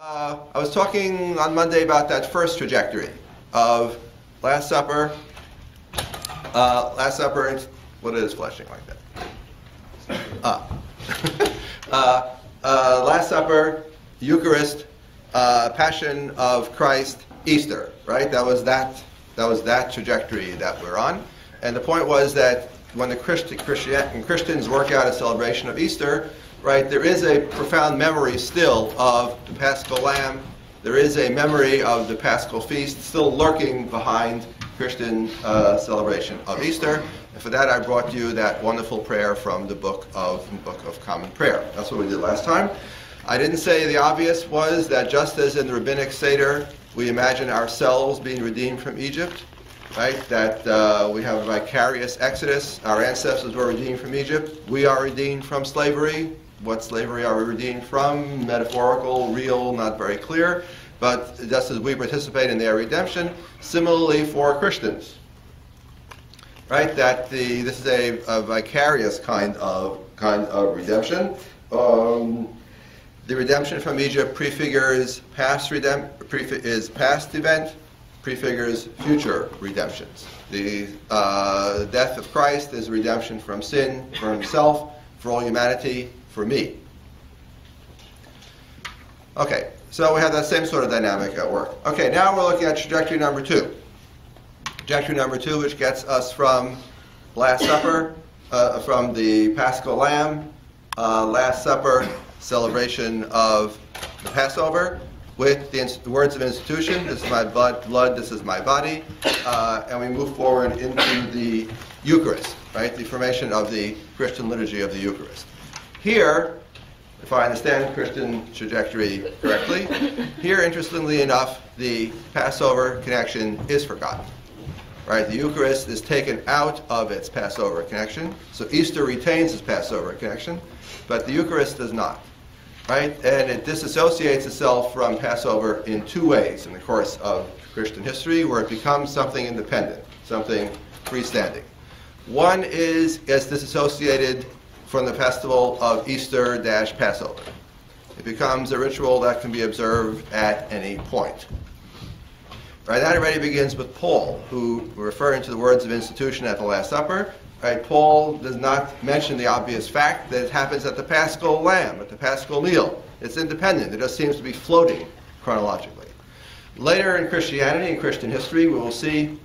I was talking on Monday about that first trajectory of Last Supper. What is flashing like that? Last Supper, Eucharist, Passion of Christ, Easter. Right? That was that trajectory that we're on. And the point was that when the Christians work out a celebration of Easter, right, there is a profound memory still of the Paschal Lamb. There is a memory of the Paschal Feast still lurking behind Christian celebration of Easter. And for that, I brought you that wonderful prayer from the Book of Common Prayer. That's what we did last time. I didn't say the obvious was that just as in the Rabbinic Seder, we imagine ourselves being redeemed from Egypt, right? That we have a vicarious exodus. Our ancestors were redeemed from Egypt. We are redeemed from slavery. What slavery are we redeemed from? Metaphorical, real, not very clear. But just as we participate in their redemption, similarly for Christians, right? That this is a vicarious kind of redemption. The redemption from Egypt prefigures past event, prefigures future redemptions. The death of Christ is redemption from sin, for himself, for all humanity, for me. Okay, so we have that same sort of dynamic at work. Okay, now we're looking at trajectory number 2. Trajectory number 2, which gets us from Last Supper, from the Paschal Lamb, Last Supper, celebration of the Passover, with the words of institution, this is my blood, this is my body, and we move forward into the Eucharist, right? The formation of the Christian liturgy of the Eucharist. Here, if I understand Christian trajectory correctly, here, interestingly enough, the Passover connection is forgotten. Right? The Eucharist is taken out of its Passover connection, so Easter retains its Passover connection, but the Eucharist does not. Right? And it disassociates itself from Passover in 2 ways in the course of Christian history, where it becomes something independent, something freestanding. One is it's disassociated from the festival of Easter-Passover. It becomes a ritual that can be observed at any point. Right? That already begins with Paul, who, referring to the words of institution at the Last Supper, right, Paul does not mention the obvious fact that it happens at the Paschal Lamb, at the Paschal meal. It's independent. It just seems to be floating chronologically. Later in Christianity, in Christian history, we won't see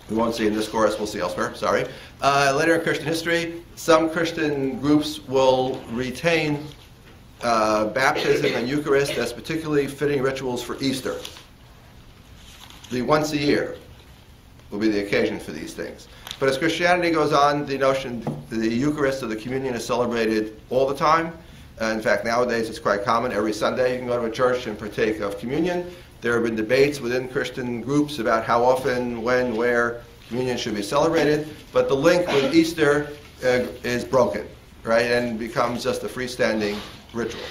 in this course, we'll see elsewhere, sorry. Later in Christian history, some Christian groups will retain baptism and Eucharist as particularly fitting rituals for Easter. The once a year will be the occasion for these things. But as Christianity goes on, the notion, the Eucharist or the communion is celebrated all the time. In fact, nowadays it's quite common. Every Sunday you can go to a church and partake of communion. There have been debates within Christian groups about how often, when, where communion should be celebrated. But the link with Easter is broken, right, and becomes just a freestanding ritual.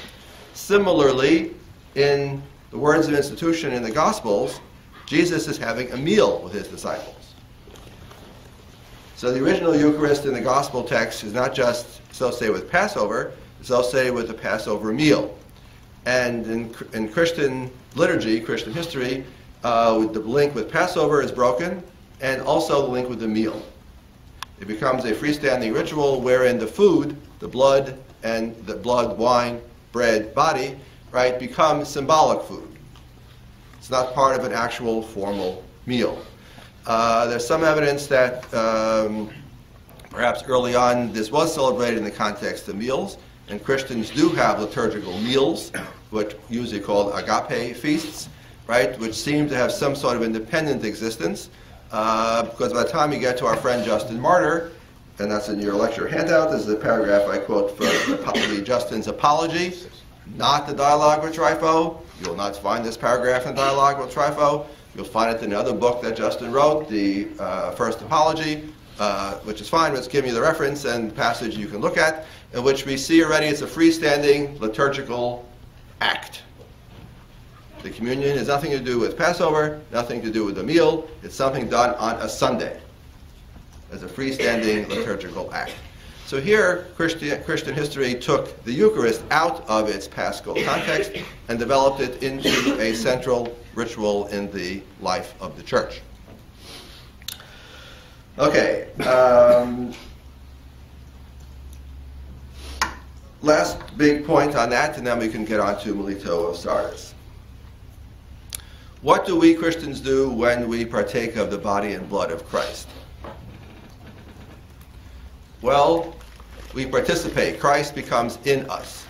Similarly, in the words of institution in the Gospels, Jesus is having a meal with his disciples. So the original Eucharist in the Gospel text is not just associated with Passover, it's associated with the Passover meal. And in Christian liturgy, Christian history, the link with Passover is broken, and also the link with the meal. It becomes a freestanding ritual wherein the food, the blood, and the blood, wine, bread, body, right, become symbolic food. It's not part of an actual formal meal. There's some evidence that perhaps early on this was celebrated in the context of meals, and Christians do have liturgical meals, which usually called agape feasts, right, which seem to have some sort of independent existence, because by the time you get to our friend Justin Martyr, and that's in your lecture handout, this is a paragraph I quote from Justin's Apology, not the Dialogue with Trypho. You'll not find this paragraph in Dialogue with Trypho. You'll find it in another book that Justin wrote, the First Apology, which is fine. Let's give you the reference and the passage you can look at, in which we see already it's a freestanding liturgical act. The communion has nothing to do with Passover, nothing to do with the meal. It's something done on a Sunday as a freestanding liturgical act. So here, Christian history took the Eucharist out of its Paschal context and developed it into a central ritual in the life of the church. Okay. Last big point on that, and then we can get on to Melito of Sardis. What do we Christians do when we partake of the body and blood of Christ? Well, we participate. Christ becomes in us.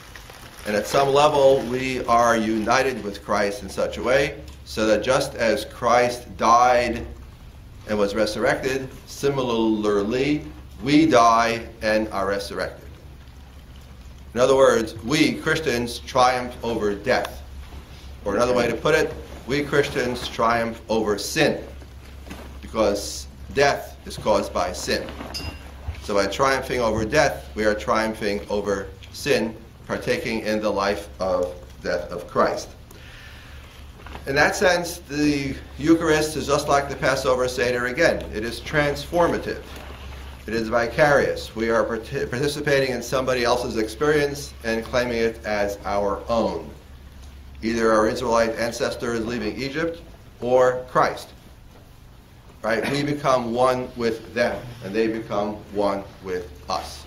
And at some level, we are united with Christ in such a way so that just as Christ died and was resurrected, similarly, we die and are resurrected. In other words, we Christians triumph over death. Or another way to put it, we Christians triumph over sin, because death is caused by sin. So by triumphing over death, we are triumphing over sin, partaking in the life of death of Christ. In that sense, the Eucharist is just like the Passover Seder again. It is transformative. It is vicarious. We are participating in somebody else's experience and claiming it as our own. Either our Israelite ancestors leaving Egypt or Christ. Right? We become one with them, and they become one with us.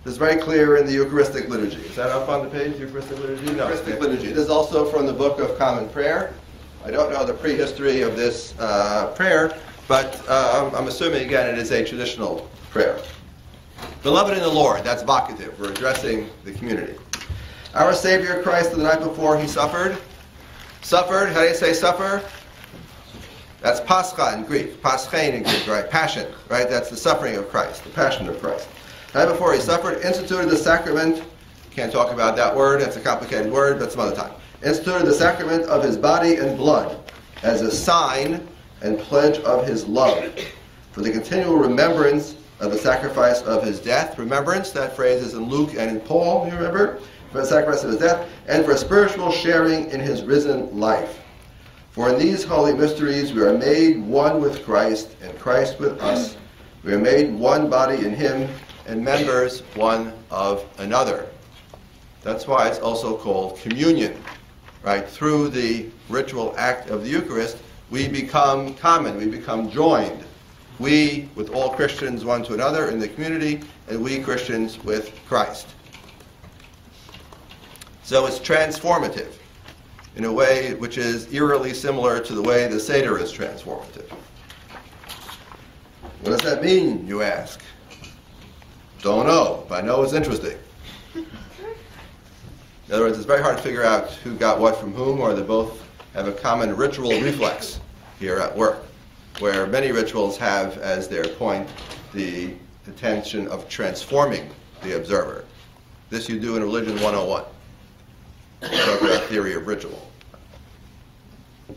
This is very clear in the Eucharistic liturgy. Is that up on the page, Eucharistic liturgy? No, Eucharistic liturgy. This is also from the Book of Common Prayer. I don't know the prehistory of this prayer, but I'm assuming, again, it is a traditional prayer. Beloved in the Lord, that's vocative. We're addressing the community. Our Savior Christ, the night before he suffered. Suffered, how do you say suffer? That's Pascha in Greek. Paschain in Greek, right? Passion, right? That's the suffering of Christ, the passion of Christ. The night before he suffered, instituted the sacrament. Can't talk about that word. That's a complicated word, but some other time. Instituted the sacrament of his body and blood as a sign and pledge of his love for the continual remembrance of the sacrifice of his death. Remembrance, that phrase is in Luke and in Paul, you remember? For the sacrifice of his death, and for spiritual sharing in his risen life. For in these holy mysteries we are made one with Christ, and Christ with us. We are made one body in him, and members one of another. That's why it's also called communion. Right? Through the ritual act of the Eucharist, we become common, we become joined. We, with all Christians one to another in the community, and we Christians with Christ. So it's transformative in a way which is eerily similar to the way the Seder is transformative. What does that mean, you ask? Don't know, but I know it's interesting. In other words, it's very hard to figure out who got what from whom, or they both have a common ritual reflex here at work, where many rituals have as their point the intention of transforming the observer. This you do in Religion 101. Talk about theory of ritual.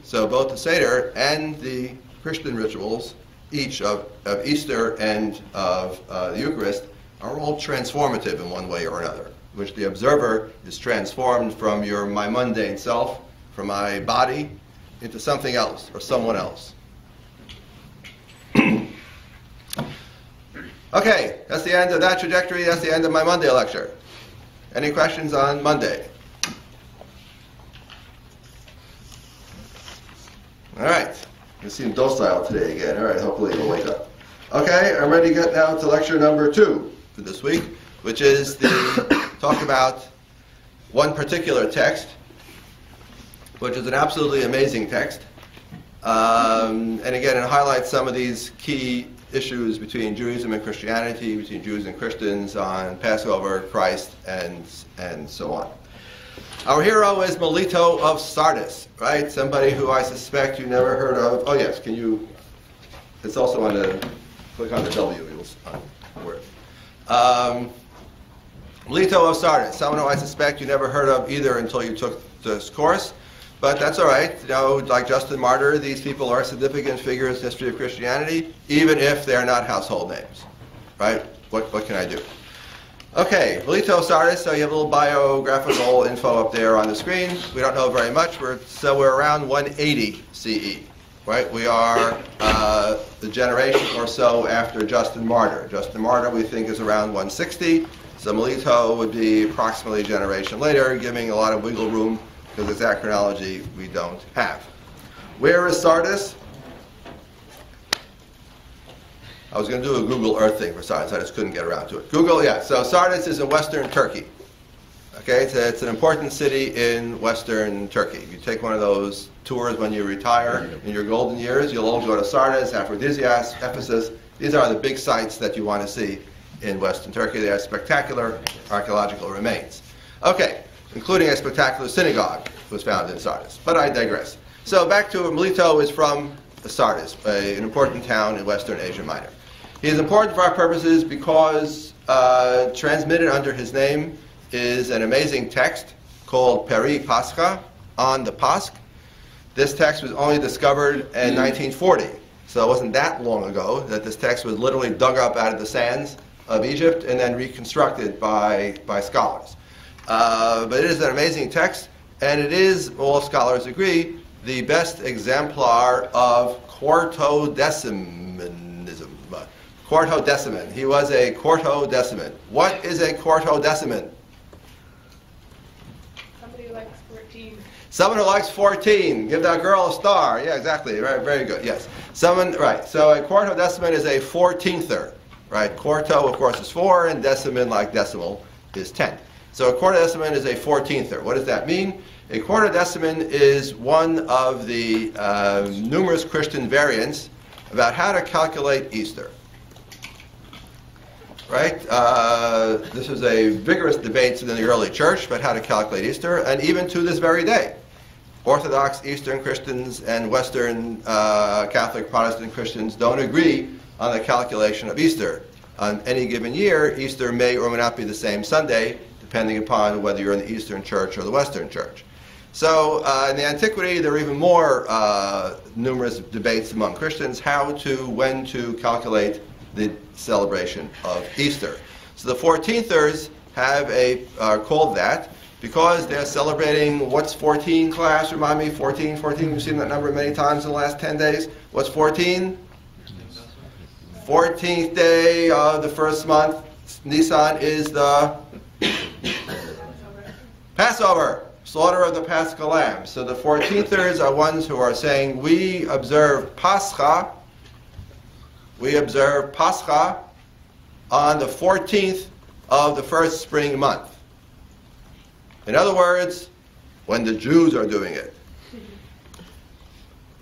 So both the Seder and the Christian rituals, each of Easter and of the Eucharist, are all transformative in one way or another, which the observer is transformed from my mundane self, from my body, into something else or someone else. Okay, that's the end of that trajectory. That's the end of my Monday lecture. Any questions on Monday? All right. You seem docile today again. All right, hopefully you'll wake up. Okay, I'm ready to get now to lecture number 2 for this week, which is talk about one particular text, which is an absolutely amazing text. And again, it highlights some of these key issues between Judaism and Christianity, between Jews and Christians on Passover, Christ, and so on. Our hero is Melito of Sardis, right? Somebody who I suspect you never heard of. Oh yes, can you? It's also on the. Click on the W. You'll on word. Melito of Sardis, someone who I suspect you never heard of either until you took this course, but that's all right. You know, like Justin Martyr, these people are significant figures in the history of Christianity, even if they're not household names, right? What can I do? Okay, Melito of Sardis, so you have a little biographical info up there on the screen. We don't know very much. We're around 180 CE. right? We are the generation or so after Justin Martyr. Justin Martyr, we think, is around 160. So Melito would be approximately a generation later, giving a lot of wiggle room because exact chronology we don't have. Where is Sardis? I was going to do a Google Earth thing for Sardis. I just couldn't get around to it. Google, yeah. So Sardis is in western Turkey. Okay, so it's an important city in western Turkey. You take one of those tours when you retire in your golden years, you'll all go to Sardis, Aphrodisias, Ephesus. These are the big sites that you want to see in western Turkey. They have spectacular archaeological remains. Okay, including a spectacular synagogue was found in Sardis. But I digress. So back to Melito is from Sardis, an important town in western Asia Minor. He is important for our purposes because transmitted under his name is an amazing text called Peri Pascha, on the Pasch. This text was only discovered in 1940, so it wasn't that long ago that this text was literally dug up out of the sands of Egypt and then reconstructed by scholars. But it is an amazing text, and it is, all scholars agree, the best exemplar of quartodecimanism. Quartodeciman. He was a quartodeciman. What is a quartodeciman? Somebody who likes 14. Someone who likes 14. Give that girl a star. Yeah, exactly. Very, very good. Yes. Someone, right. So a quartodeciman is a 14ther. Right. Quarto, of course, is 4, and deciman, like decimal, is 10. So a quartodeciman is a 14ther. What does that mean? A quartodeciman is one of the numerous Christian variants about how to calculate Easter. Right? This was a vigorous debate within the early church about how to calculate Easter, and even to this very day. Orthodox Eastern Christians and Western Catholic Protestant Christians don't agree on the calculation of Easter. On any given year, Easter may or may not be the same Sunday, depending upon whether you're in the Eastern Church or the Western Church. So in the antiquity, there were even more numerous debates among Christians when to calculate the celebration of Easter. So the 14thers are called that because they're celebrating, what's 14, class? Remind me, 14, we've seen that number many times in the last 10 days. What's 14? 14th day of the first month. Nisan is the Passover, slaughter of the Paschal Lamb. So the 14thers are ones who are saying, we observe Pascha on the 14th of the first spring month. In other words, when the Jews are doing it.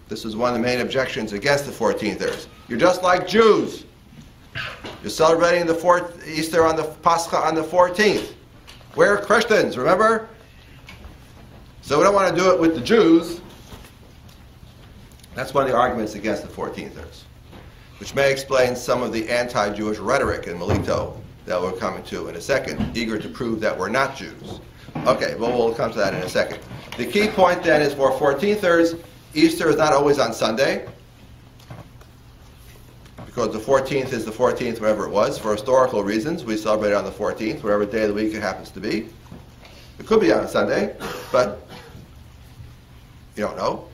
This is one of the main objections against the 14thers. You're just like Jews. You're celebrating the Easter on the Pascha on the 14th. We're Christians, remember? So we don't want to do it with the Jews. That's one of the arguments against the 14thers, which may explain some of the anti-Jewish rhetoric in Melito that we're coming to in a second, eager to prove that we're not Jews. Okay, well, we'll come to that in a second. The key point then is for 14thers, Easter is not always on Sunday, because the 14th is the 14th wherever it was. For historical reasons, we celebrate it on the 14th, whatever day of the week it happens to be. It could be on a Sunday, but you don't know.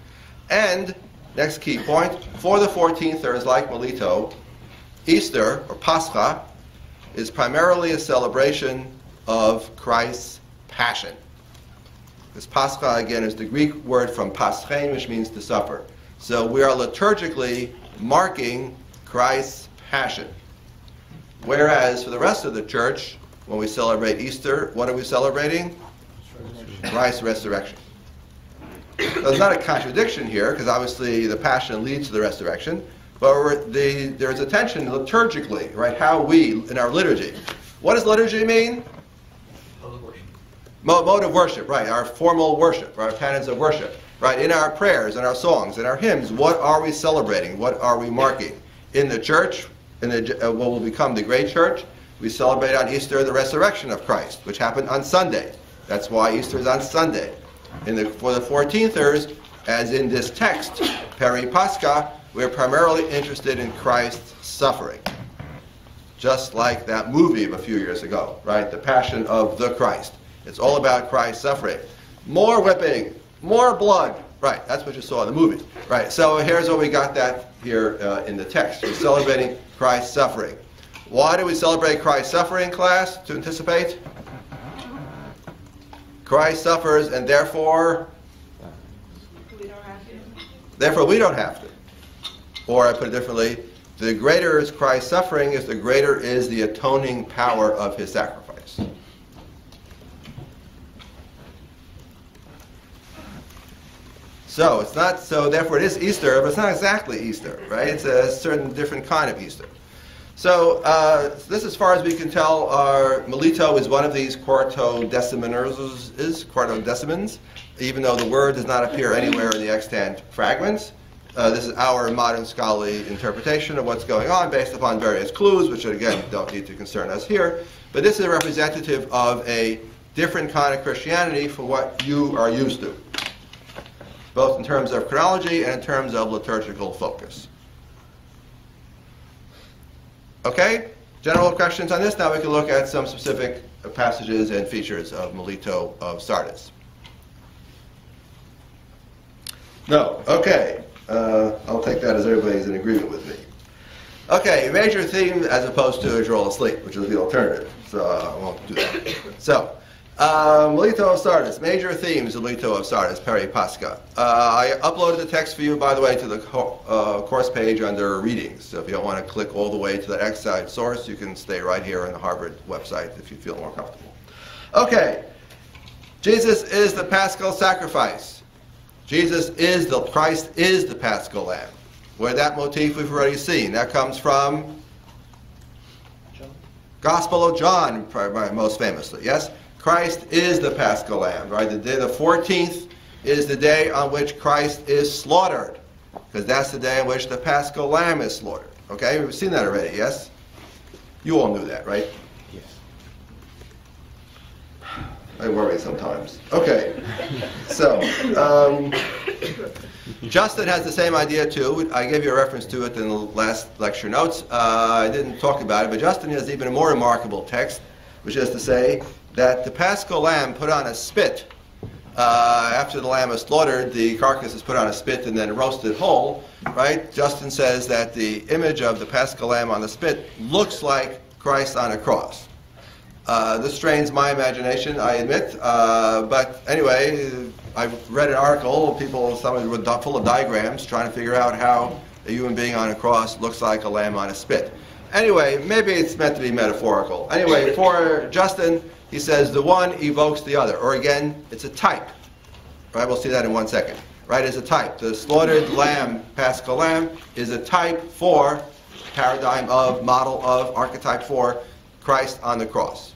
And, next key point, for the 14thers, like Melito, Easter, or Pascha, is primarily a celebration of Christ's passion. This Pascha, again, is the Greek word from paschein, which means to suffer. So we are liturgically marking Christ's passion. Whereas for the rest of the church, when we celebrate Easter, what are we celebrating? Christ's resurrection. So there's not a contradiction here, because obviously the passion leads to the resurrection, but there's a tension liturgically, right? How we, in our liturgy. What does liturgy mean? Mode of worship, right? Our formal worship, our canons of worship, right? In our prayers, in our songs, in our hymns, what are we celebrating? What are we marking? In the church, in what will become the great church, we celebrate on Easter the resurrection of Christ, which happened on Sunday. That's why Easter is on Sunday. For the 14thers, as in this text, Peri Pascha, we're primarily interested in Christ's suffering. Just like that movie of a few years ago, right? The Passion of the Christ. It's all about Christ's suffering. More whipping, more blood, Right, that's what you saw in the movie. Right, so here's what we got that here in the text. We're celebrating Christ's suffering. Why do we celebrate Christ's suffering, class, to anticipate? Christ suffers, and therefore We don't have to. therefore we don't have to. Or I put it differently, the greater is Christ's suffering, is the greater is the atoning power of his sacrifice. So it's not, so therefore it is Easter, but it's not exactly Easter, right? It's a certain different kind of Easter. So this, as far as we can tell, our Melito is one of these quartodecimans, even though the word does not appear anywhere in the extant fragments. This is our modern scholarly interpretation of what's going on based upon various clues, which again don't need to concern us here. But this is representative of a different kind of Christianity from what you are used to, both in terms of chronology and in terms of liturgical focus. Okay? General questions on this? Now we can look at some specific passages and features of Melito of Sardis. No. Okay. I'll take that as everybody's in agreement with me. Okay, major theme as opposed to as you're all asleep, which is the alternative. So I won't do that. So, Melito of Sardis, major themes of Melito of Sardis, Peri Pascha. I uploaded the text for you, by the way, to the course page under readings. So if you don't want to click all the way to that outside source, you can stay right here on the Harvard website if you feel more comfortable. Okay, Jesus is the Paschal sacrifice. Christ is the Paschal Lamb. Where that motif we've already seen. That comes from Gospel of John, most famously. Yes? Christ is the Paschal Lamb. Right? The day, the 14th, is the day on which Christ is slaughtered. Because that's the day on which the Paschal Lamb is slaughtered. Okay? We've seen that already, yes? You all knew that, right? Yes. I worry sometimes. Okay. So, Justin has the same idea too. I gave you a reference to it in the last lecture notes. I didn't talk about it, but Justin has even a more remarkable text, which is to say that the Paschal Lamb put on a spit. After the lamb is slaughtered, the carcass is put on a spit and then roasted whole. Right? Justin says that the image of the Paschal Lamb on the spit looks like Christ on a cross. This strains my imagination, I admit. But anyway, I've read an article, some were full of diagrams trying to figure out how a human being on a cross looks like a lamb on a spit. Anyway, maybe it's meant to be metaphorical. Anyway, for Justin, he says the one evokes the other. Or again, it's a type. Right, we'll see that in 1 second. Right, it's a type. The slaughtered lamb, Paschal Lamb, is a type for, paradigm of, model of, archetype for Christ on the cross.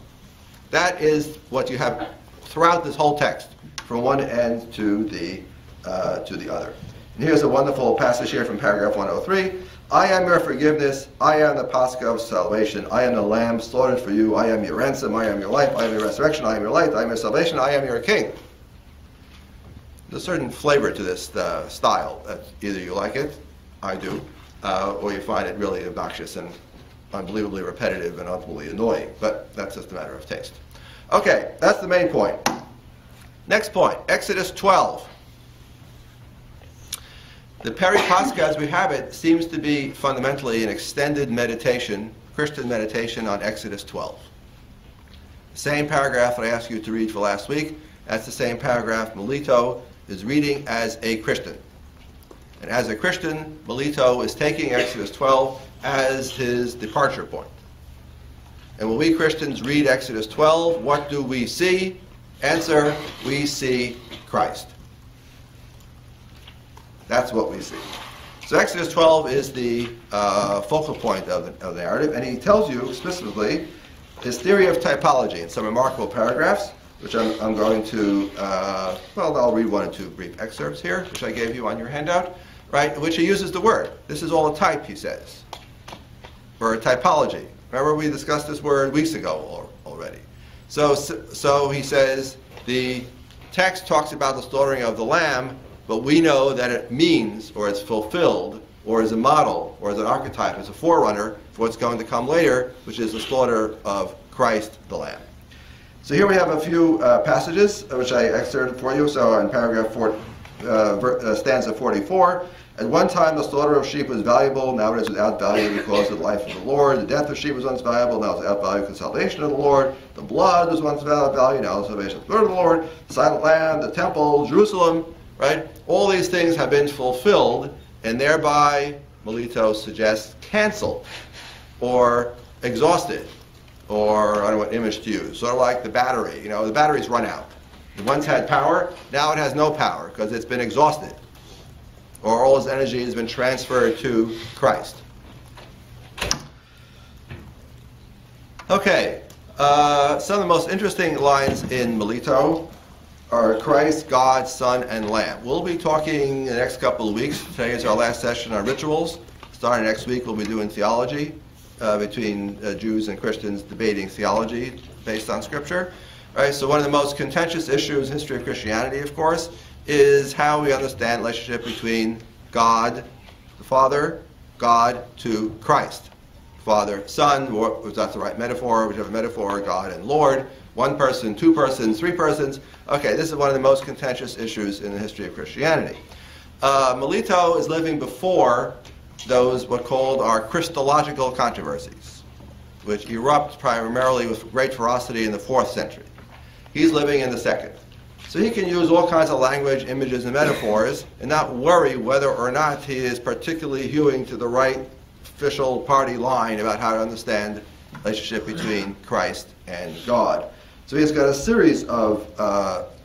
That is what you have throughout this whole text, from one end to the other. And here's a wonderful passage here from paragraph 103. I am your forgiveness. I am the Pascha of salvation. I am the Lamb slaughtered for you. I am your ransom. I am your life. I am your resurrection. I am your light. I am your salvation. I am your king. There's a certain flavor to this style. Either you like it, I do, or you find it really obnoxious and unbelievably repetitive and ultimately annoying. But that's just a matter of taste. Okay, that's the main point. Next point, Exodus 12. The Peri Pascha, as we have it, seems to be fundamentally an extended meditation, Christian meditation on Exodus 12. The same paragraph that I asked you to read for last week, that's the same paragraph Melito is reading as a Christian. And as a Christian, Melito is taking Exodus 12 as his departure point. And when we Christians read Exodus 12, what do we see? Answer, we see Christ. That's what we see. So Exodus 12 is the focal point of the narrative, and he tells you specifically his theory of typology in some remarkable paragraphs, which I'm going to, I'll read 1 and 2 brief excerpts here, which I gave you on your handout, right, in which he uses the word. This is all a type, he says, or a typology. Remember we discussed this word weeks ago already. So he says the text talks about the slaughtering of the lamb, but we know that it means, or it's fulfilled, or is a model, or is an archetype, as a forerunner for what's going to come later, which is the slaughter of Christ the Lamb. So here we have a few passages which I excerpted for you. So in paragraph stanza 44. At one time the slaughter of sheep was valuable, now it is without value because of the life of the Lord. The death of sheep was once valuable, now it is without value because of the salvation of the Lord. The blood was once without value, now it is salvation of the blood of the Lord. The silent land, the temple, Jerusalem, right? All these things have been fulfilled, and thereby, Melito suggests, canceled, or exhausted, or I don't know what image to use. Sort of like the battery, the battery's run out. It once had power, now it has no power because it's been exhausted. Or all its energy has been transferred to Christ. Okay, some of the most interesting lines in Melito are Christ, God, Son, and Lamb. We'll be talking in the next couple of weeks. Today is our last session on rituals. Starting next week, we'll be doing theology between Jews and Christians debating theology based on Scripture. All right, so one of the most contentious issues in the history of Christianity, of course, is how we understand the relationship between God, the Father, God to Christ. Father, Son, was that the right metaphor? Whichever metaphor, God and Lord. One person, two persons, three persons. Okay, this is one of the most contentious issues in the history of Christianity. Melito is living before those what called are Christological controversies, which erupt primarily with great ferocity in the 4th century. He's living in the 2nd. So he can use all kinds of language, images, and metaphors and not worry whether or not he is particularly hewing to the right official party line about how to understand the relationship between Christ and God. So he's got a series of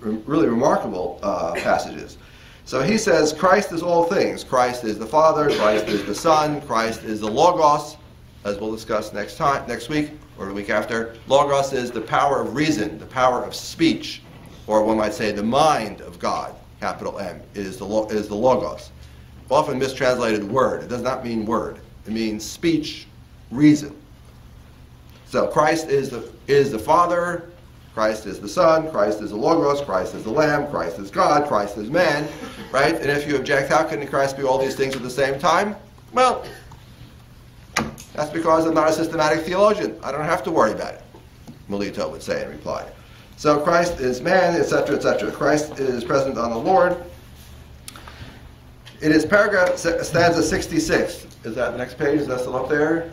really remarkable passages. So he says, Christ is all things. Christ is the Father, Christ is the Son, Christ is the Logos, as we'll discuss next week or the week after. Logos is the power of reason, the power of speech, or one might say the mind of God, capital M, is the Logos. Often mistranslated word. It does not mean word. It means speech, reason. So Christ is the Father, Christ is the Son, Christ is the Logos, Christ is the Lamb, Christ is God, Christ is man, right? And if you object, how can Christ be all these things at the same time? Well, that's because I'm not a systematic theologian. I don't have to worry about it, Melito would say in reply. So Christ is man, etc., etc. Christ is present on the Lord. It is stanza 66. Is that the next page? Is that still up there?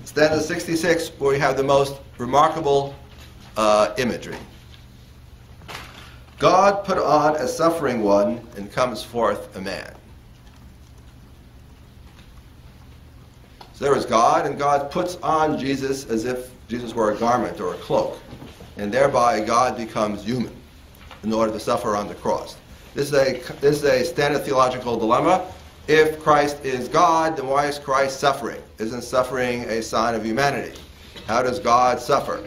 Stanza 66, where we have the most remarkable imagery. God put on a suffering one and comes forth a man. So there is God, and God puts on Jesus as if Jesus were a garment or a cloak. And thereby God becomes human in order to suffer on the cross. This is a standard theological dilemma. If Christ is God, then why is Christ suffering? Isn't suffering a sign of humanity? How does God suffer?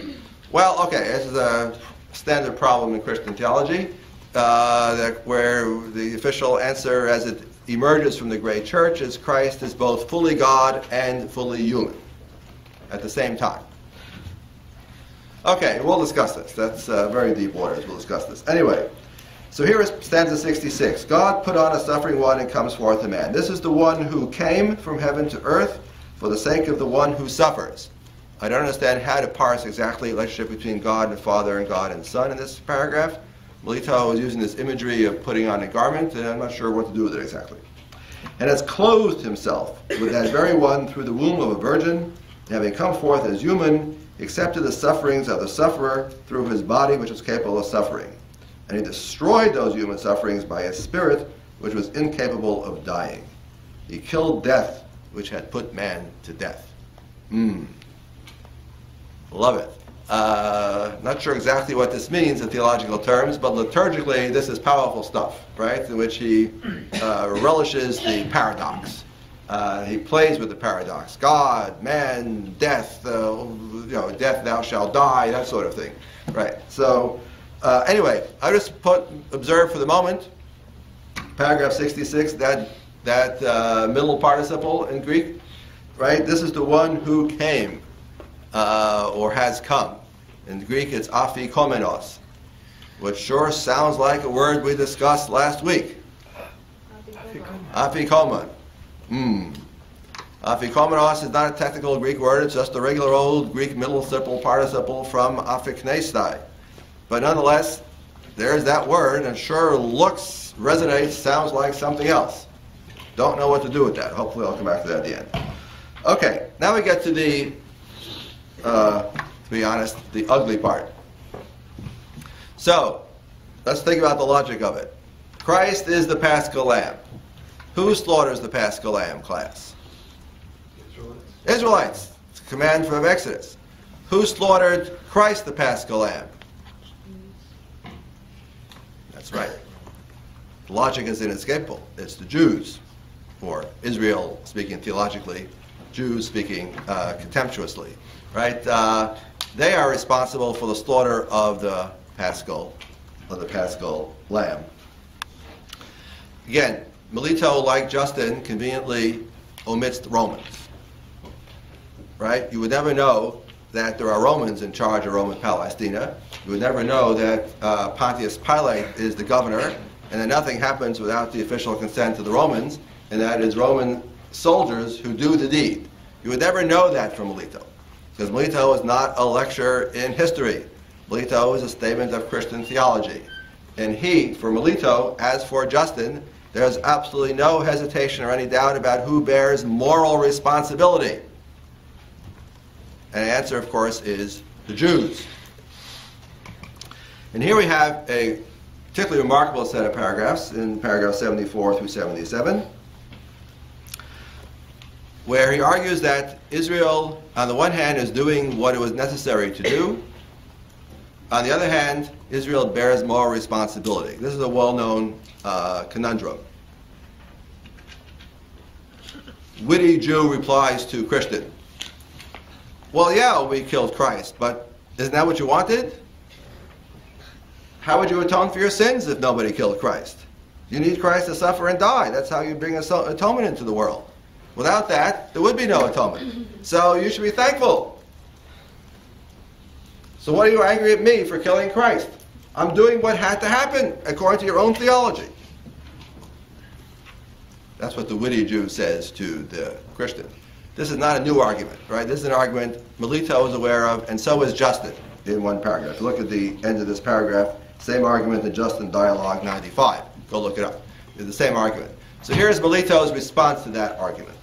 Well, okay, this is a standard problem in Christian theology, where the official answer as it emerges from the great church is Christ is both fully God and fully human at the same time. Okay, we'll discuss this. That's very deep waters. We'll discuss this. Anyway, so here is stanza 66. God put on a suffering one and comes forth a man. This is the one who came from heaven to earth for the sake of the one who suffers. I don't understand how to parse exactly the relationship between God and Father and God and Son in this paragraph. Melito is using this imagery of putting on a garment, and I'm not sure what to do with it exactly. And has clothed himself with that very one through the womb of a virgin, and having come forth as human, accepted the sufferings of the sufferer through his body, which was capable of suffering. And he destroyed those human sufferings by his spirit, which was incapable of dying. He killed death, which had put man to death. Love it. Not sure exactly what this means in theological terms, but liturgically this is powerful stuff, right? In which he relishes the paradox. He plays with the paradox. God, man, death, death thou shalt die, that sort of thing. Right. So anyway, I just observe for the moment, paragraph 66, that middle participle in Greek, right? This is the one who came or has come. In Greek it's afikomenos, which sure sounds like a word we discussed last week. Afikomon. Afikomenos is not a technical Greek word, it's just a regular old Greek middle simple participle from afiknestai. But nonetheless, there's that word, and it sure looks, resonates, sounds like something else. Don't know what to do with that. Hopefully I'll come back to that at the end. Okay, now we get to the, to be honest, the ugly part. So, let's think about the logic of it. Christ is the Paschal Lamb. Who slaughters the Paschal Lamb, class? Israelites. It's a command from Exodus. Who slaughtered Christ the Paschal Lamb? That's right. The logic is inescapable. It's the Jews, or Israel speaking theologically, Jews speaking contemptuously. Right? They are responsible for the slaughter of the Paschal Lamb. Again, Melito, like Justin, conveniently omits the Romans. Right? You would never know that there are Romans in charge of Roman Palestina. You would never know that Pontius Pilate is the governor, and that nothing happens without the official consent of the Romans, and that it is Roman soldiers who do the deed. You would never know that from Melito, because Melito is not a lecture in history. Melito is a statement of Christian theology. And he, for Melito, as for Justin, there's absolutely no hesitation or any doubt about who bears moral responsibility. And the answer, of course, is the Jews. And here we have a particularly remarkable set of paragraphs in paragraphs 74 through 77, where he argues that Israel, on the one hand, is doing what it was necessary to do. On the other hand, Israel bears moral responsibility. This is a well-known conundrum. Witty Jew replies to Christian, well, yeah, we killed Christ, but isn't that what you wanted? How would you atone for your sins if nobody killed Christ? You need Christ to suffer and die. That's how you bring atonement into the world. Without that, there would be no atonement. So you should be thankful. So what are you angry at me for killing Christ? I'm doing what had to happen according to your own theology. That's what the witty Jew says to the Christian. This is not a new argument, right? This is an argument Melito is aware of, and so is Justin in one paragraph. If you look at the end of this paragraph, same argument in Justin Dialogue 95. Go look it up. It's the same argument. So here's Melito's response to that argument.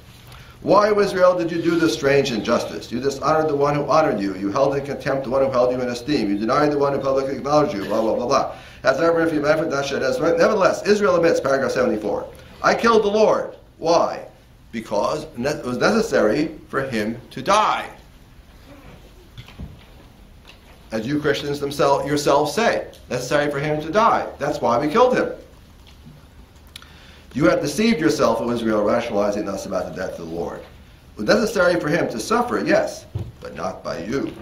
Why, O Israel, did you do this strange injustice? You dishonored the one who honored you. You held in contempt the one who held you in esteem. You denied the one who publicly acknowledged you, blah, blah, blah, blah. Nevertheless, Israel admits, paragraph 74, I killed the Lord. Why? Because it was necessary for him to die. As you Christians yourselves say, necessary for him to die. That's why we killed him. You have deceived yourself, O Israel, rationalizing thus about the death of the Lord. It was necessary for him to suffer, yes, but not by you.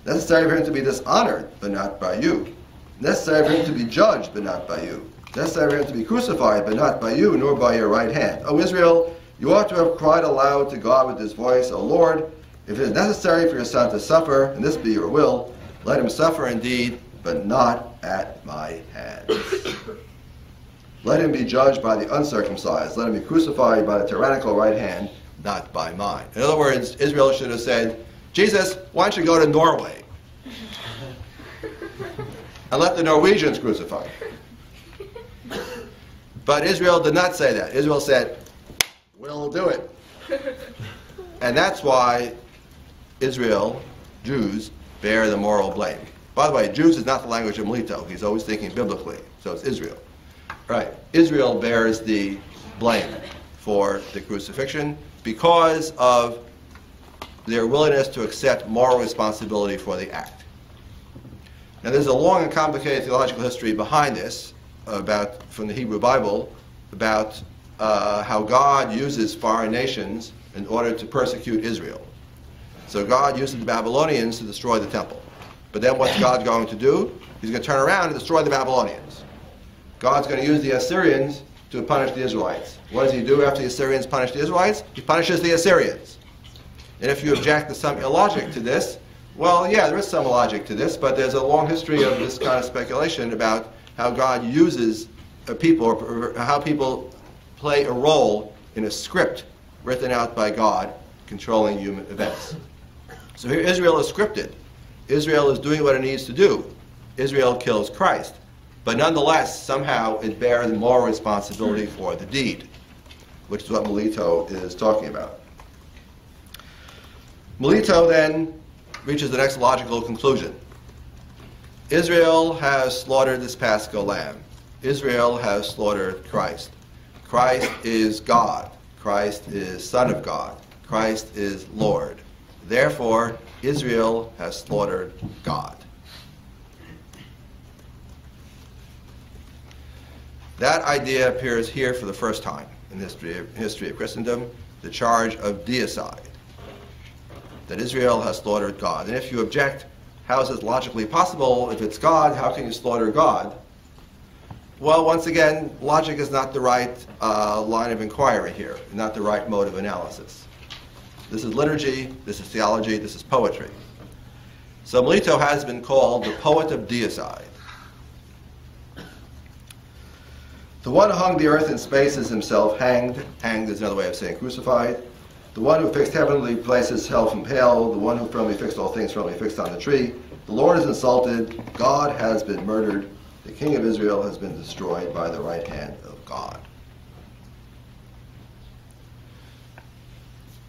Necessary for him to be dishonored, but not by you. Necessary for him to be judged, but not by you. Necessary for him to be crucified, but not by you, nor by your right hand. O Israel, you ought to have cried aloud to God with this voice, O Lord, if it is necessary for your son to suffer, and this be your will, let him suffer indeed, but not at my hands. Let him be judged by the uncircumcised. Let him be crucified by the tyrannical right hand, not by mine. In other words, Israel should have said, Jesus, why don't you go to Norway? And let the Norwegians crucify. But Israel did not say that. Israel said, we'll do it. And that's why Israel, Jews, bear the moral blame. By the way, Jews is not the language of Melito. He's always thinking biblically. So it's Israel. Right. Israel bears the blame for the crucifixion because of their willingness to accept moral responsibility for the act. Now there's a long and complicated theological history behind this, from the Hebrew Bible, about how God uses foreign nations in order to persecute Israel. So God uses the Babylonians to destroy the temple. But then what's God going to do? He's going to turn around and destroy the Babylonians. God's going to use the Assyrians to punish the Israelites. What does he do after the Assyrians punish the Israelites? He punishes the Assyrians. And if you object to some illogic to this, well, yeah, there is some logic to this, but there's a long history of this kind of speculation about how God uses people, or how people play a role in a script written out by God controlling human events. So here Israel is scripted. Israel is doing what it needs to do. Israel kills Christ. But nonetheless, somehow it bears moral responsibility for the deed, which is what Melito is talking about. Melito then reaches the next logical conclusion. Israel has slaughtered this Paschal lamb. Israel has slaughtered Christ. Christ is God. Christ is Son of God. Christ is Lord. Therefore, Israel has slaughtered God. That idea appears here for the first time in the history of Christendom, the charge of deicide, that Israel has slaughtered God. And if you object, how is this logically possible? If it's God, how can you slaughter God? Well, once again, logic is not the right line of inquiry here, not the right mode of analysis. This is liturgy, this is theology, this is poetry. So Melito has been called the poet of deicide. The one who hung the earth and space is himself hanged. Hanged is another way of saying crucified. The one who fixed heavenly places held impaled. The one who firmly fixed all things firmly fixed on the tree. The Lord is insulted. God has been murdered. The King of Israel has been destroyed by the right hand of God.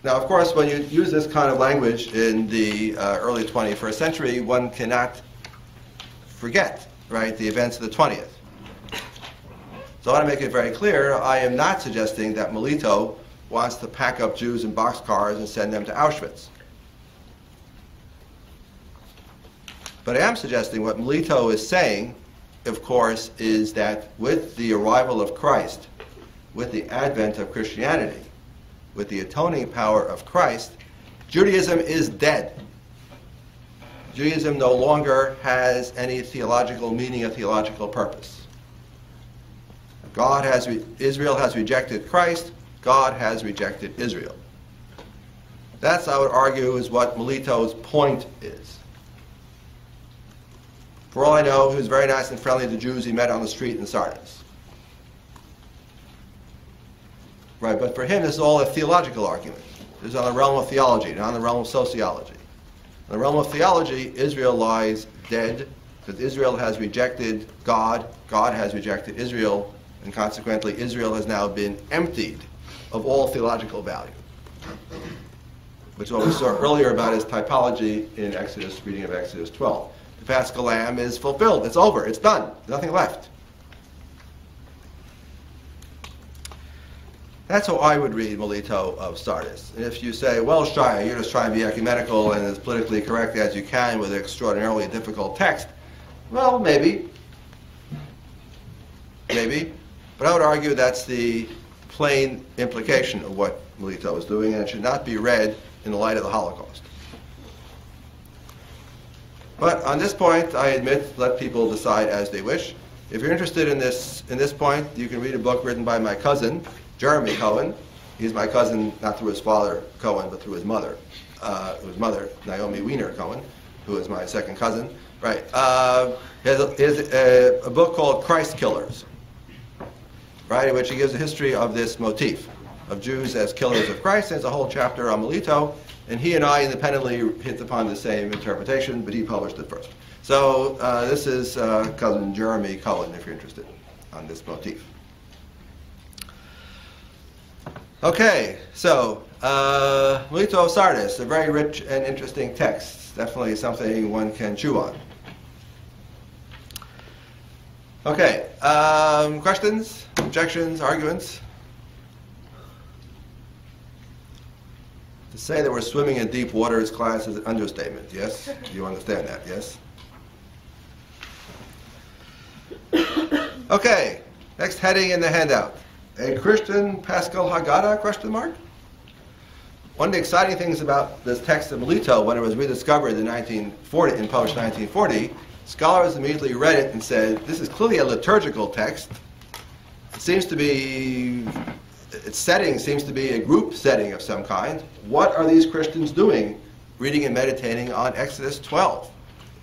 Now, of course, when you use this kind of language in the early 21st century, one cannot forget, right, the events of the 20th. So I want to make it very clear, I am not suggesting that Melito wants to pack up Jews in boxcars and send them to Auschwitz. But I am suggesting what Melito is saying, of course, is that with the arrival of Christ, with the advent of Christianity, with the atoning power of Christ, Judaism is dead. Judaism no longer has any theological meaning or theological purpose. Israel has rejected Christ. God has rejected Israel. That's, I would argue, is what Melito's point is. For all I know, he was very nice and friendly to Jews he met on the street in Sardis. Right, but for him, this is all a theological argument. This is on the realm of theology, not on the realm of sociology. In the realm of theology, Israel lies dead because Israel has rejected God. God has rejected Israel. And consequently, Israel has now been emptied of all theological value, which is what we saw earlier about his typology in Exodus, reading of Exodus 12. The Paschal Lamb is fulfilled. It's over. It's done. There's nothing left. That's how I would read Melito of Sardis. And if you say, well, Shia, you're just trying to be ecumenical and as politically correct as you can with an extraordinarily difficult text, well, maybe. Maybe. But I would argue that's the plain implication of what Melito is doing, and it should not be read in the light of the Holocaust. But on this point, I admit, let people decide as they wish. If you're interested in this point, you can read a book written by my cousin, Jeremy Cohen. He's my cousin not through his father, Cohen, but through his mother. Naomi Weiner Cohen, who is my second cousin. Right. He has a book called Christ Killers, right, in which he gives a history of this motif of Jews as killers of Christ. There's a whole chapter on Melito, and he and I independently hit upon the same interpretation, but he published it first. So this is cousin Jeremy Cohen, if you're interested, on this motif. Okay, so Melito of Sardis, a very rich and interesting text. Definitely something one can chew on. Okay, questions, objections, arguments? To say that we're swimming in deep waters, class, is an understatement, yes? You understand that, yes? Okay, next heading in the handout. A Christian Paschal Haggadah, question mark? One of the exciting things about this text of Melito, when it was rediscovered in 1940, in published 1940, scholars immediately read it and said, this is clearly a liturgical text. It seems to be, its setting seems to be a group setting of some kind. What are these Christians doing reading and meditating on Exodus 12?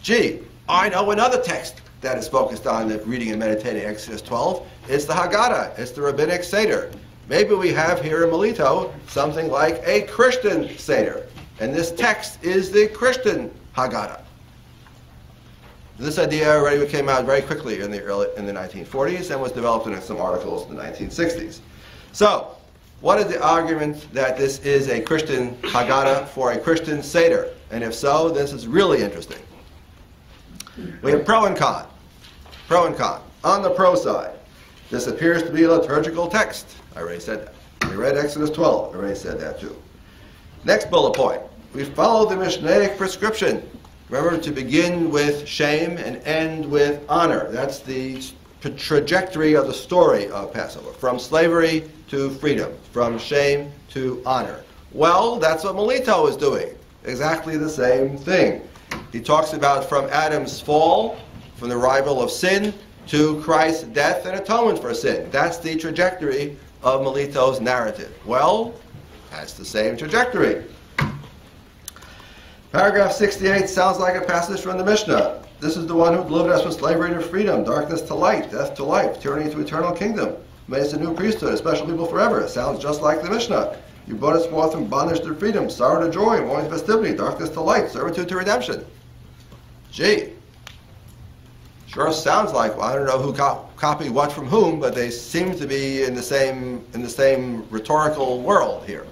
Gee, I know another text that is focused on the reading and meditating Exodus 12. It's the Haggadah. It's the rabbinic Seder. Maybe we have here in Melito something like a Christian Seder. And this text is the Christian Haggadah. This idea already came out very quickly in the 1940s and was developed in some articles in the 1960s. So, what is the argument that this is a Christian Haggadah for a Christian Seder? And if so, this is really interesting. We have pro and con. Pro and con. On the pro side, this appears to be a liturgical text. I already said that. We read Exodus 12. I already said that too. Next bullet point. We follow the Mishnaic prescription. Remember, to begin with shame and end with honor. That's the trajectory of the story of Passover. From slavery to freedom. From shame to honor. Well, that's what Melito is doing. Exactly the same thing. He talks about from Adam's fall, from the arrival of sin, to Christ's death and atonement for sin. That's the trajectory of Melito's narrative. Well, that's the same trajectory. Paragraph 68 sounds like a passage from the Mishnah. This is the one who delivered us from slavery to freedom, darkness to light, death to life, tyranny to eternal kingdom. Made us a new priesthood, a special people forever. It sounds just like the Mishnah. You brought us forth from bondage to freedom, sorrow to joy, mourning to festivity, darkness to light, servitude to redemption. Gee, sure sounds like, well, I don't know who copied what from whom, but they seem to be in the same rhetorical world here.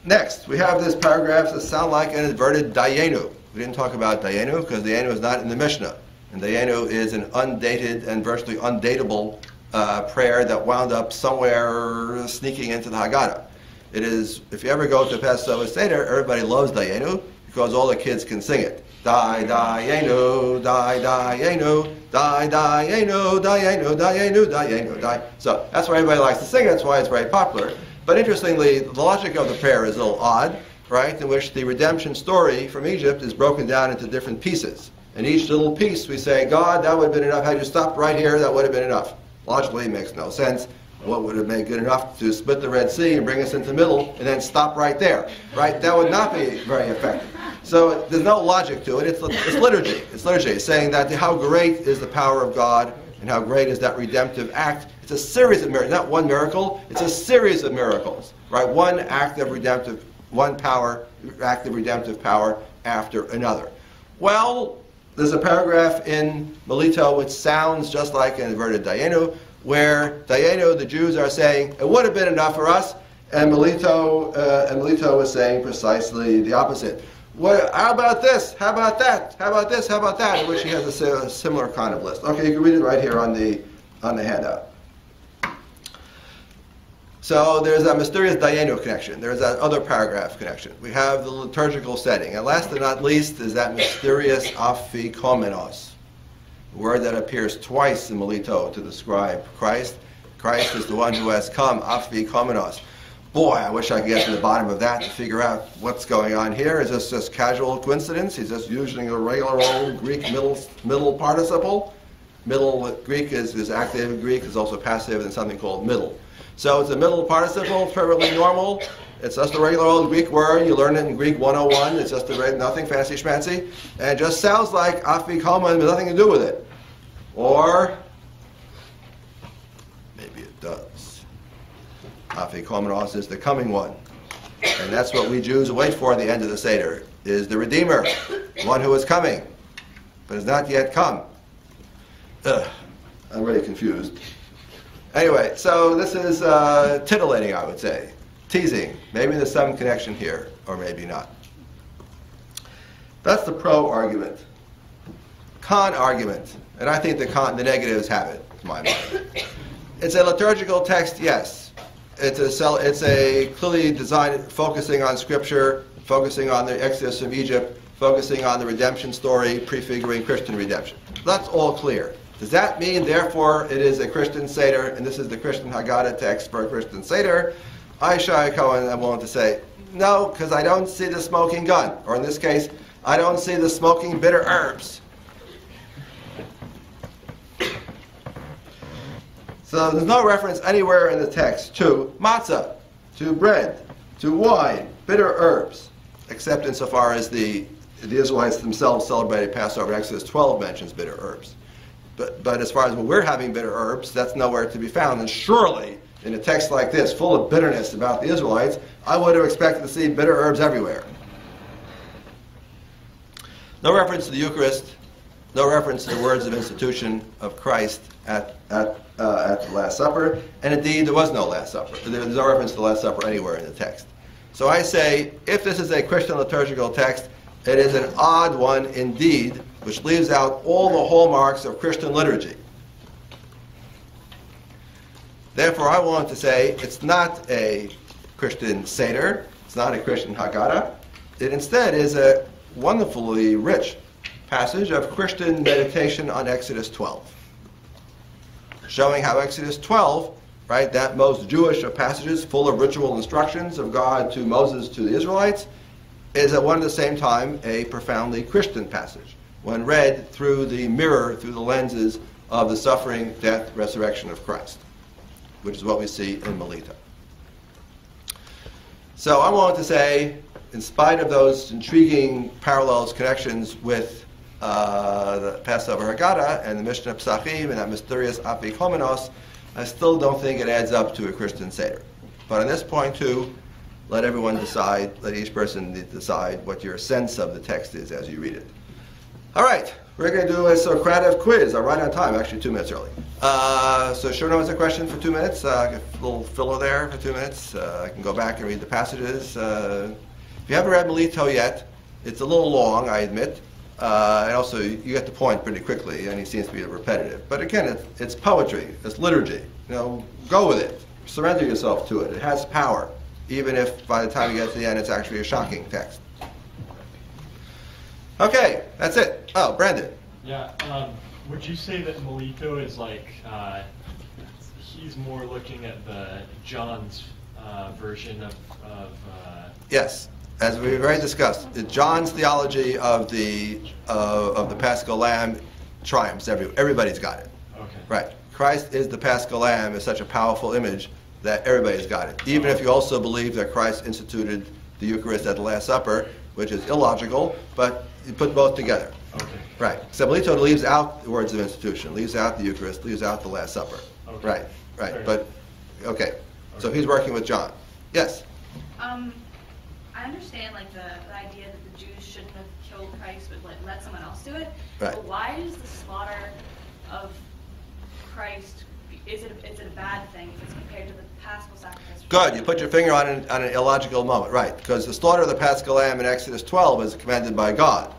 Next, we have this paragraph that sound like an inverted Dayenu. We didn't talk about Dayenu because Dayenu is not in the Mishnah. And Dayenu is an undated and virtually undateable prayer that wound up somewhere sneaking into the Haggadah. It is, if you ever go to Passover Seder, everybody loves Dayenu because all the kids can sing it. Dai Dayenu, Dai Dayenu, Dai Dayenu, Dayenu, Dayenu, Dayenu, Dai. So that's why everybody likes to sing it. That's why it's very popular. But interestingly, the logic of the prayer is a little odd, right? In which the redemption story from Egypt is broken down into different pieces. And each little piece we say, God, that would have been enough. Had you stopped right here, that would have been enough. Logically, it makes no sense. What would have made good enough to split the Red Sea and bring us into the middle and then stop right there, right? That would not be very effective. So there's no logic to it. It's liturgy. It's liturgy. It's saying that how great is the power of God and how great is that redemptive act. It's a series of miracles, not one miracle. It's a series of miracles, right? One act of redemptive power after another. Well, there's a paragraph in Melito which sounds just like an inverted Dayenu, where Dayenu, the Jews, are saying, it would have been enough for us, and Melito is saying precisely the opposite. How about this? How about that? How about this? How about that? In which he has a similar kind of list. Okay, you can read it right here on the handout. So there's a mysterious Dayenu connection. There's that other paragraph connection. We have the liturgical setting. And last but not least is that mysterious afikomenos, a word that appears twice in Melito to describe Christ. Christ is the one who has come, afikomenos. Boy, I wish I could get to the bottom of that to figure out what's going on here. Is this just casual coincidence? He's just using a regular old Greek middle participle. Middle Greek is active, Greek is also passive, and something called middle. So it's a middle participle, perfectly normal. It's just a regular old Greek word. You learn it in Greek 101. It's just nothing fancy schmancy. And it just sounds like afikomen, but nothing to do with it. Or maybe it does. Afikomenos is the coming one. And that's what we Jews wait for at the end of the Seder, is the Redeemer, one who is coming, but has not yet come. I'm really confused. Anyway, so this is titillating, I would say. Teasing. Maybe there's some connection here, or maybe not. That's the pro argument. Con argument. And I think the negatives have it, to my mind. It's a liturgical text, yes. It's a clearly designed, focusing on Scripture, focusing on the Exodus from Egypt, focusing on the redemption story, prefiguring Christian redemption. That's all clear. Does that mean, therefore, it is a Christian Seder, and this is the Christian Haggadah text for a Christian Seder? I, Shai Cohen, am willing to say, no, because I don't see the smoking gun. Or in this case, I don't see the smoking bitter herbs. So there's no reference anywhere in the text to matzah, to bread, to wine, bitter herbs, except insofar as the Israelites themselves celebrated Passover. Exodus 12 mentions bitter herbs. But as far as when we're having bitter herbs, that's nowhere to be found. And surely, in a text like this, full of bitterness about the Israelites, I would have expected to see bitter herbs everywhere. No reference to the Eucharist No reference to the words of institution of Christ at the Last Supper, and indeed there was no Last Supper. There's no reference to the Last Supper anywhere in the text. So I say, if this is a Christian liturgical text, it is an odd one indeed, which leaves out all the hallmarks of Christian liturgy. Therefore, I want to say it's not a Christian Seder, it's not a Christian Haggadah. It instead is a wonderfully rich passage of Christian meditation on Exodus 12. Showing how Exodus 12, right, that most Jewish of passages full of ritual instructions of God to Moses to the Israelites, is at one and the same time a profoundly Christian passage when read through the mirror, through the lenses of the suffering, death, resurrection of Christ, which is what we see in Melita. So I wanted to say, in spite of those intriguing parallels, connections with the Passover Haggadah and the Mishnah Psachim and that mysterious Afikomenos, I still don't think it adds up to a Christian Seder. But on this point too, let everyone decide, let each person decide what your sense of the text is as you read it. All right, we're going to do a Socratic quiz. I'm right on time, actually 2 minutes early. So Shurno has a question for 2 minutes. A little filler there for 2 minutes. I can go back and read the passages. If you haven't read Melito yet, it's a little long, I admit. And also, you get the point pretty quickly, and he seems to be repetitive. But again, it's poetry, it's liturgy. You know, go with it. Surrender yourself to it. It has power, even if by the time you get to the end, it's actually a shocking text. Okay, that's it. Oh, Brandon. Yeah, would you say that Melito is like, he's more looking at the John's version of Yes. As we've already discussed, John's theology of the Paschal Lamb triumphs. Everybody's got it. Okay. Right. Christ is the Paschal Lamb is such a powerful image that everybody's got it. Even if you also believe that Christ instituted the Eucharist at the Last Supper, which is illogical, but you put both together. Okay. Right. So Melito leaves out the words of institution, leaves out the Eucharist, leaves out the Last Supper. Okay. Right. Right. Fair But okay. So he's working with John. Yes. I understand like the idea that the Jews shouldn't have killed Christ, but let someone else do it. Right. But why is the slaughter of Christ, is it a bad thing if it's compared to the Paschal sacrifice? Good. You put your finger on an illogical moment. Right. Because the slaughter of the Paschal Lamb in Exodus 12 is commanded by God,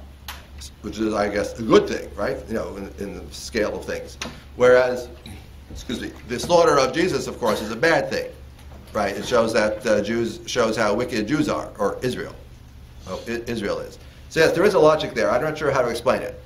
which is, I guess, a good thing, right? You know, in the scale of things. Whereas, the slaughter of Jesus, of course, is a bad thing. Right, it shows that shows how wicked Jews are, or Israel. Israel is. So yes, there is a logic there. I'm not sure how to explain it.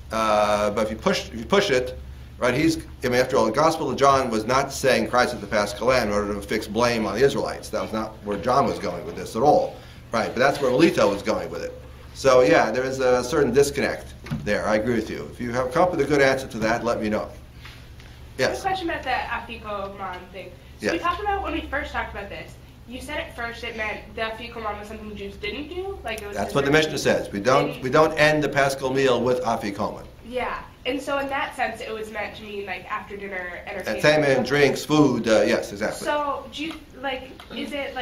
But if you push it, right? After all, the Gospel of John was not saying Christ is the Paschal Lamb in order to fix blame on the Israelites. That was not where John was going with this at all. Right, but that's where Melito was going with it. So yeah, there is a certain disconnect there. I agree with you. If you have come up with a good answer to that, let me know. I have Yes. a question about the Afikoman thing. So Yes. we talked about, when we first talked about this, you said at first it meant the Afikoman was something Jews didn't do? Like it was That's what the Mishnah says. We don't end the Paschal meal with Afikoman. Yeah. And so in that sense, it was meant to mean like after dinner entertainment. Entertainment, drinks, food, yes, exactly. So do you, is it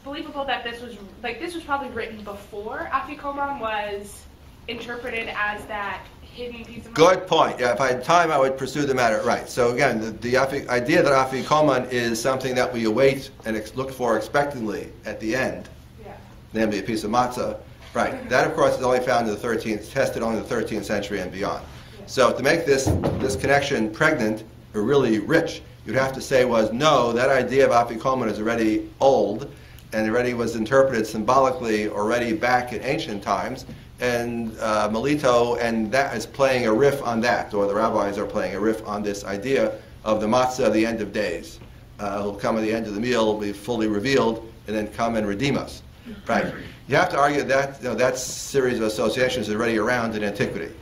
believable that this was probably written before Afikoman was interpreted as that hidden piece of Good point. Yeah, if I had time, I would pursue the matter. Right. So again, the idea that Afikoman is something that we await and look for expectantly at the end, Yeah. namely a piece of matzah. Right. That, of course, is only found in the 13th, tested only in the 13th century and beyond. Yeah. So to make this connection pregnant or really rich, you'd have to say no, that idea of Afikoman is already old and already was interpreted symbolically already back in ancient times. And Melito, and that is playing a riff on that, or the rabbis are playing a riff on this idea of the matzah of the end of days. Who'll come at the end of the meal, will be fully revealed, and then come and redeem us. Right? You have to argue that that series of associations is already around in antiquity.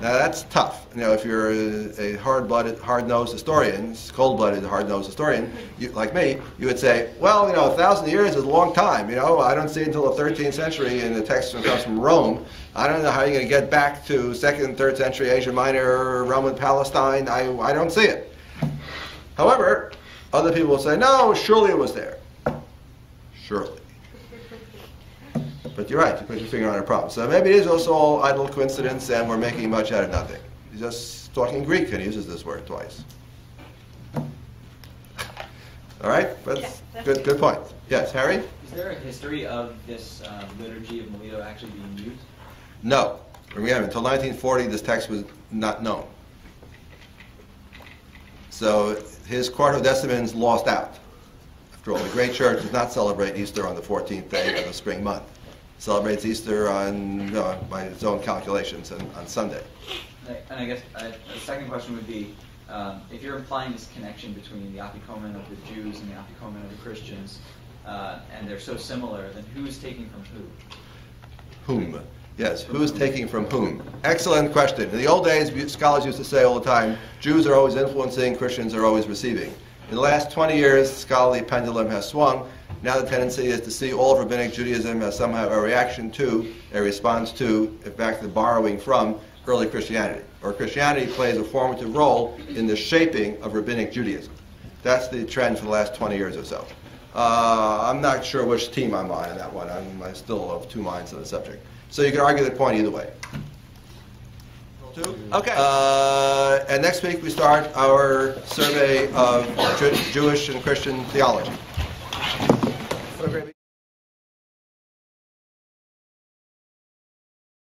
Now that's tough. If you're a hard-blooded, hard-nosed historian, cold-blooded, hard-nosed historian, like me, you would say, 1,000 years is a long time. I don't see it until the 13th century, and the text comes from Rome. I don't know how you're going to get back to 2nd and 3rd century Asia Minor, Roman Palestine. I don't see it. However, other people will say, no, surely it was there. Surely. But you're right, you put your finger on a problem. So maybe it is also all idle coincidence and we're making much out of nothing. He's just talking Greek and he uses this word twice. All right? That's good point. Yes, Harry? Is there a history of this liturgy of Melito actually being used? No. Remember, until 1940, this text was not known. So his Quartodecimans lost out. After all, the great church does not celebrate Easter on the 14th day of the spring month. It celebrates Easter on, by its own calculations, on Sunday. And I guess the second question would be, if you're implying this connection between the Afikomen of the Jews and the Afikomen of the Christians, and they're so similar, then who's taking from who? Whom? Yes, who's taking from whom? Excellent question. In the old days, scholars used to say all the time, Jews are always influencing, Christians are always receiving. In the last 20 years, the scholarly pendulum has swung. Now the tendency is to see all of Rabbinic Judaism as somehow a reaction to, a response to, in fact, the borrowing from early Christianity. Or Christianity plays a formative role in the shaping of Rabbinic Judaism. That's the trend for the last 20 years or so. I'm not sure which team I'm on that one. I'm still of two minds on the subject. So you can argue that point either way. Okay. And next week we start our survey of Jewish and Christian theology.